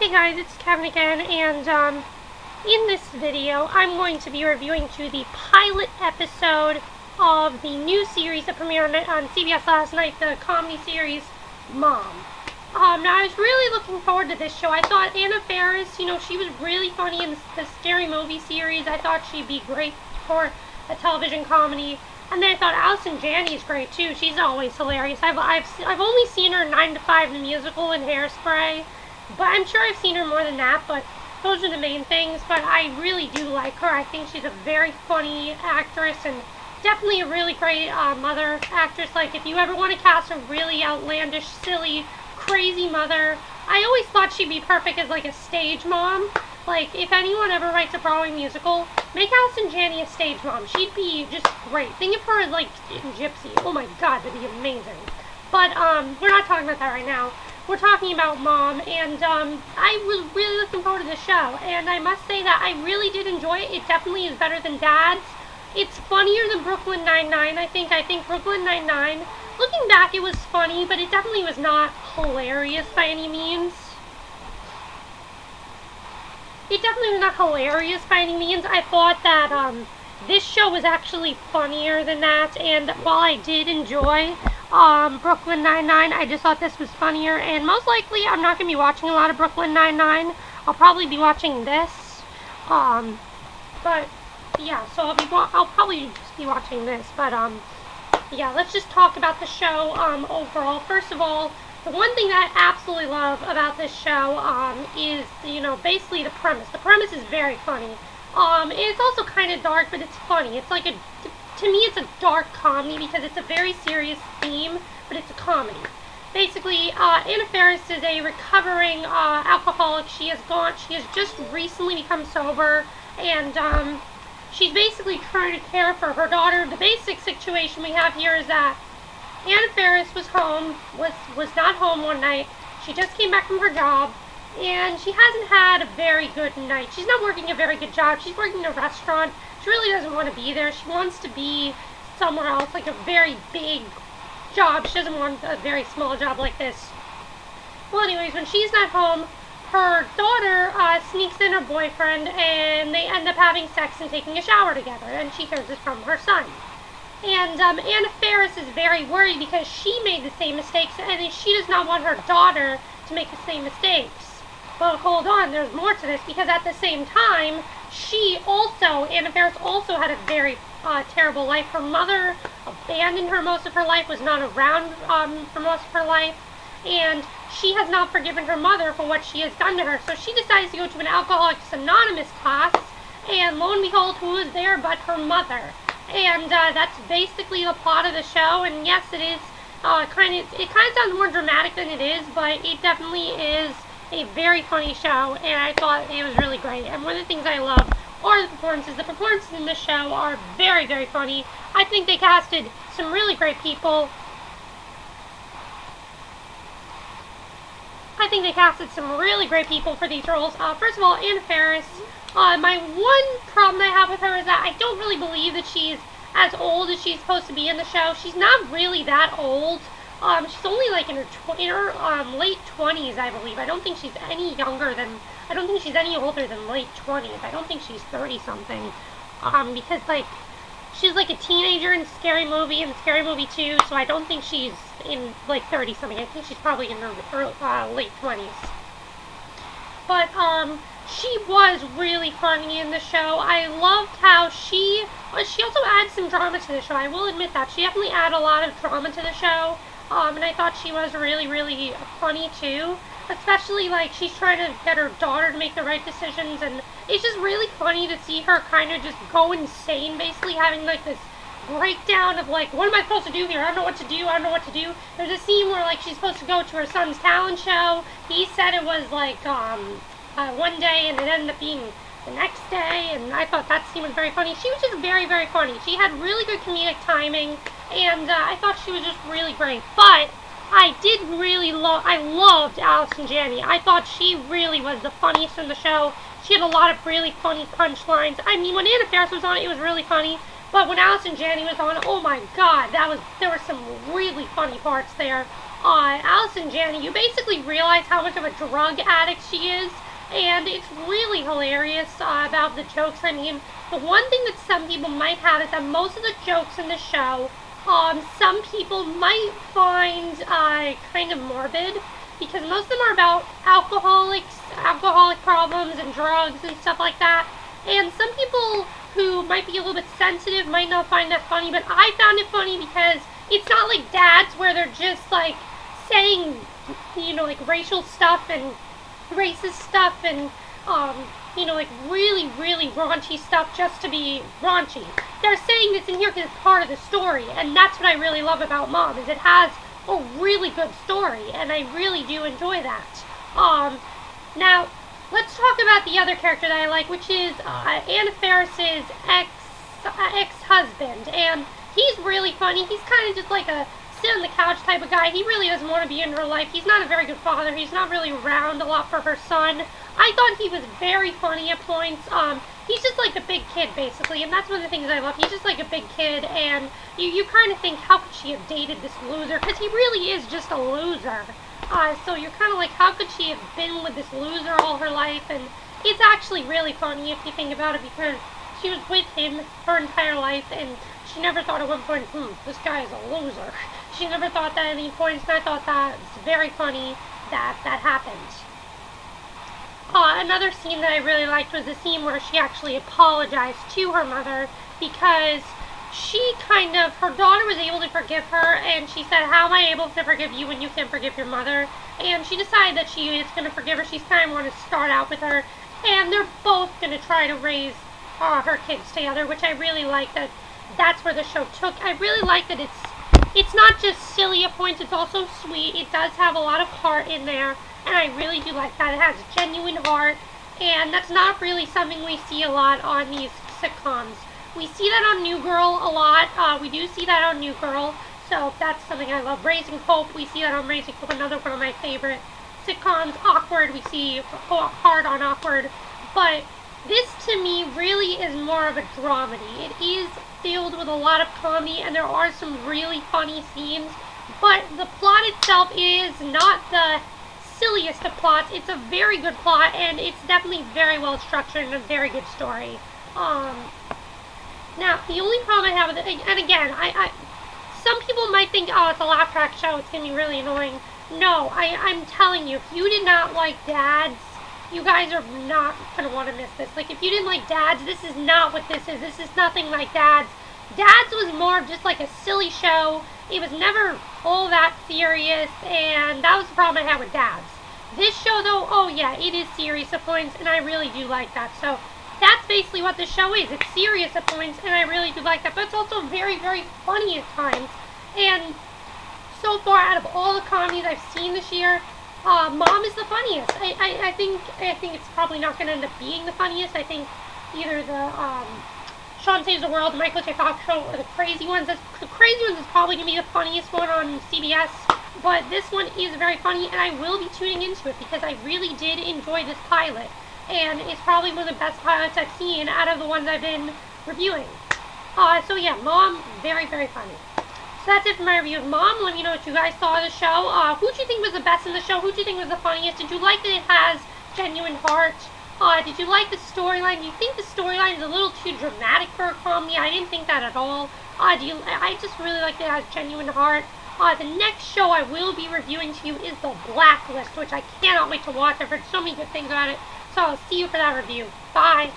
Hey guys, it's Kevin again, and in this video, I'm going to be reviewing the pilot episode of the new series that premiered on CBS last night, the comedy series, Mom. Now I was really looking forward to this show. I thought Anna Faris, she was really funny in the Scary Movie series. I thought she'd be great for a television comedy. And then I thought Allison Janney is great too. She's always hilarious. I've only seen her in 9 to 5 the musical and Hairspray. But I'm sure I've seen her more than that, but those are the main things. But I really do like her. I think she's a very funny actress and definitely a really great mother actress. Like, if you ever want to cast a really outlandish, silly, crazy mother, I always thought she'd be perfect as, like, a stage mom. Like, if anyone ever writes a Broadway musical, make Allison Janney a stage mom. She'd be just great. Think of her as, like, in Gypsy. Oh my god, that'd be amazing. But, we're not talking about that right now. We're talking about Mom, and I was really looking forward to the show, and I must say that I really did enjoy it. It definitely is better than Dad's. It's funnier than Brooklyn Nine-Nine, I think. I think Brooklyn Nine-Nine, looking back, it was funny, but it definitely was not hilarious by any means. It definitely was not hilarious by any means. I thought that this show was actually funnier than that, and while I did enjoy Brooklyn Nine-Nine, I just thought this was funnier, and most likely I'm not going to be watching a lot of Brooklyn Nine-Nine. I'll probably be watching this, but yeah, so I'll probably just be watching this, but yeah, let's just talk about the show overall. First of all, the one thing that I absolutely love about this show is, basically the premise. The premise is very funny. It's also kind of dark, but it's funny. It's like to me, it's a dark comedy because it's a very serious theme, but it's a comedy. Basically, Anna Faris is a recovering alcoholic. She has just recently become sober, and she's basically trying to care for her daughter. The basic situation we have here is that Anna Faris was not home one night. She just came back from her job, and she hasn't had a very good night. She's not working a very good job. She's working in a restaurant. She really doesn't want to be there. She wants to be somewhere else, like a very big job. She doesn't want a very small job like this. Well, anyways, when she's not home, her daughter sneaks in her boyfriend, and they end up having sex and taking a shower together, and she hears this from her son. And Anna Faris is very worried because she made the same mistakes, and she does not want her daughter to make the same mistakes. But hold on, there's more to this, because at the same time, Anna Faris also had a very terrible life. Her mother abandoned her most of her life, was not around for most of her life, and she has not forgiven her mother for what she has done to her. So she decides to go to an Alcoholics Anonymous class, and lo and behold, who is there but her mother? And that's basically the plot of the show, and yes, it is it kind of sounds more dramatic than it is, but it definitely is a very funny show, and I thought it was really great. And one of the things I love are the performances. The performances in this show are very, very funny. I think they casted some really great people. For these roles. First of all, Anna Faris. My one problem I have with her is that I don't really believe that she's as old as she's supposed to be in the show. She's not really that old. She's only like in her late 20s, I believe. I don't think she's any older than late 20s. I don't think she's 30-something. Because she's like a teenager in Scary Movie and Scary Movie 2, so I don't think she's in like 30-something. I think she's probably in her late 20s. But she was really funny in the show. I loved how she also adds some drama to the show. I will admit that. She definitely added a lot of drama to the show. And I thought she was really, really funny too. Especially, like, she's trying to get her daughter to make the right decisions, and it's just really funny to see her kind of just go insane, basically having, like, this breakdown of, like, what am I supposed to do here? I don't know what to do. There's a scene where, like, she's supposed to go to her son's talent show. He said it was, like, one day, and it ended up being the next day, and I thought that scene was very funny. She was just very, very funny. She had really good comedic timing, and I thought she was just really great. But I loved Allison Janney. I thought she really was the funniest in the show. She had a lot of really funny punchlines. I mean, when Anna Faris was on it was really funny. But when Allison Janney was on, oh my god, there were some really funny parts there. Allison Janney, you basically realize how much of a drug addict she is, and it's really hilarious about the jokes. I mean, the one thing that some people might have is that most of the jokes in the show, some people might find kind of morbid, because most of them are about alcoholic problems and drugs and stuff like that. And some people who might be a little bit sensitive might not find that funny, but I found it funny because it's not like Dads where they're just like saying, you know, like racial stuff and racist stuff and, you know, like really, really raunchy stuff just to be raunchy. They're saying this in here because it's part of the story, and that's what I really love about Mom, is it has a really good story, and I really do enjoy that. Now, let's talk about the other character that I like, which is Anna Faris's ex-husband, and he's really funny. He's kind of just like a sit on the couch type of guy. He really doesn't want to be in her life. He's not a very good father. He's not really around a lot for her son. I thought he was very funny at points. He's just like a big kid, basically, and that's one of the things I love. He's just like a big kid, and you kind of think, how could she have dated this loser? Because he really is just a loser. So you're kind of like, how could she have been with this loser all her life? And it's actually really funny if you think about it, because she was with him her entire life, and she never thought at one point, this guy is a loser. She never thought that at any point, and I thought that it's very funny that that happened. Another scene that I really liked was the scene where she actually apologized to her mother, because her daughter was able to forgive her, and she said, how am I able to forgive you when you can't forgive your mother? And she decided that she is going to forgive her. She's kind of want to start out with her, and they're both going to try to raise her kids together, which I really like. That's where the show took. I really like that it's not just silly at points, it's also sweet. It does have a lot of heart in there, and I really do like that. It has genuine heart, and that's not really something we see a lot on these sitcoms. We see that on New Girl a lot. We do see that on New Girl, so that's something I love. Raising Hope, we see that on Raising Hope, another one of my favorite sitcoms. Awkward, we see hard on Awkward, but this to me really is more of a dramedy. It is filled with a lot of comedy, and there are some really funny scenes, but the plot itself is not the silliest of plots. It's a very good plot, and it's definitely very well structured and a very good story. Now, the only problem I have with it, and again, some people might think, oh, it's a laugh track show, it's going to be really annoying. No, I'm telling you, if you did not like Dads, you guys are not going to want to miss this. Like, if you didn't like Dads, this is not what this is. This is nothing like Dads. Dads was more of just like a silly show. It was never all that serious, and that was the problem I had with Dads. This show, though, oh yeah, it is serious at points, and I really do like that. So that's basically what this show is. It's serious at points, and I really do like that. But it's also very, very funny at times. And so far, out of all the comedies I've seen this year, Mom is the funniest. I think it's probably not going to end up being the funniest. I think either the Sean Saves the World, Michael J. Fox Show, or the Crazy Ones. The Crazy Ones is probably going to be the funniest one on CBS. But this one is very funny, and I will be tuning into it because I really did enjoy this pilot. And it's probably one of the best pilots I've seen out of the ones I've been reviewing. So yeah, Mom, very, very funny. So that's it for my review of Mom. Let me know what you guys saw of the show. Who do you think was the best in the show? Who do you think was the funniest? Did you like that it has genuine heart? Did you like the storyline? Do you think the storyline is a little too dramatic for a comedy? I didn't think that at all. I just really like that it has genuine heart. The next show I will be reviewing to you is The Blacklist, which I cannot wait to watch. I've heard so many good things about it. So I'll see you for that review. Bye.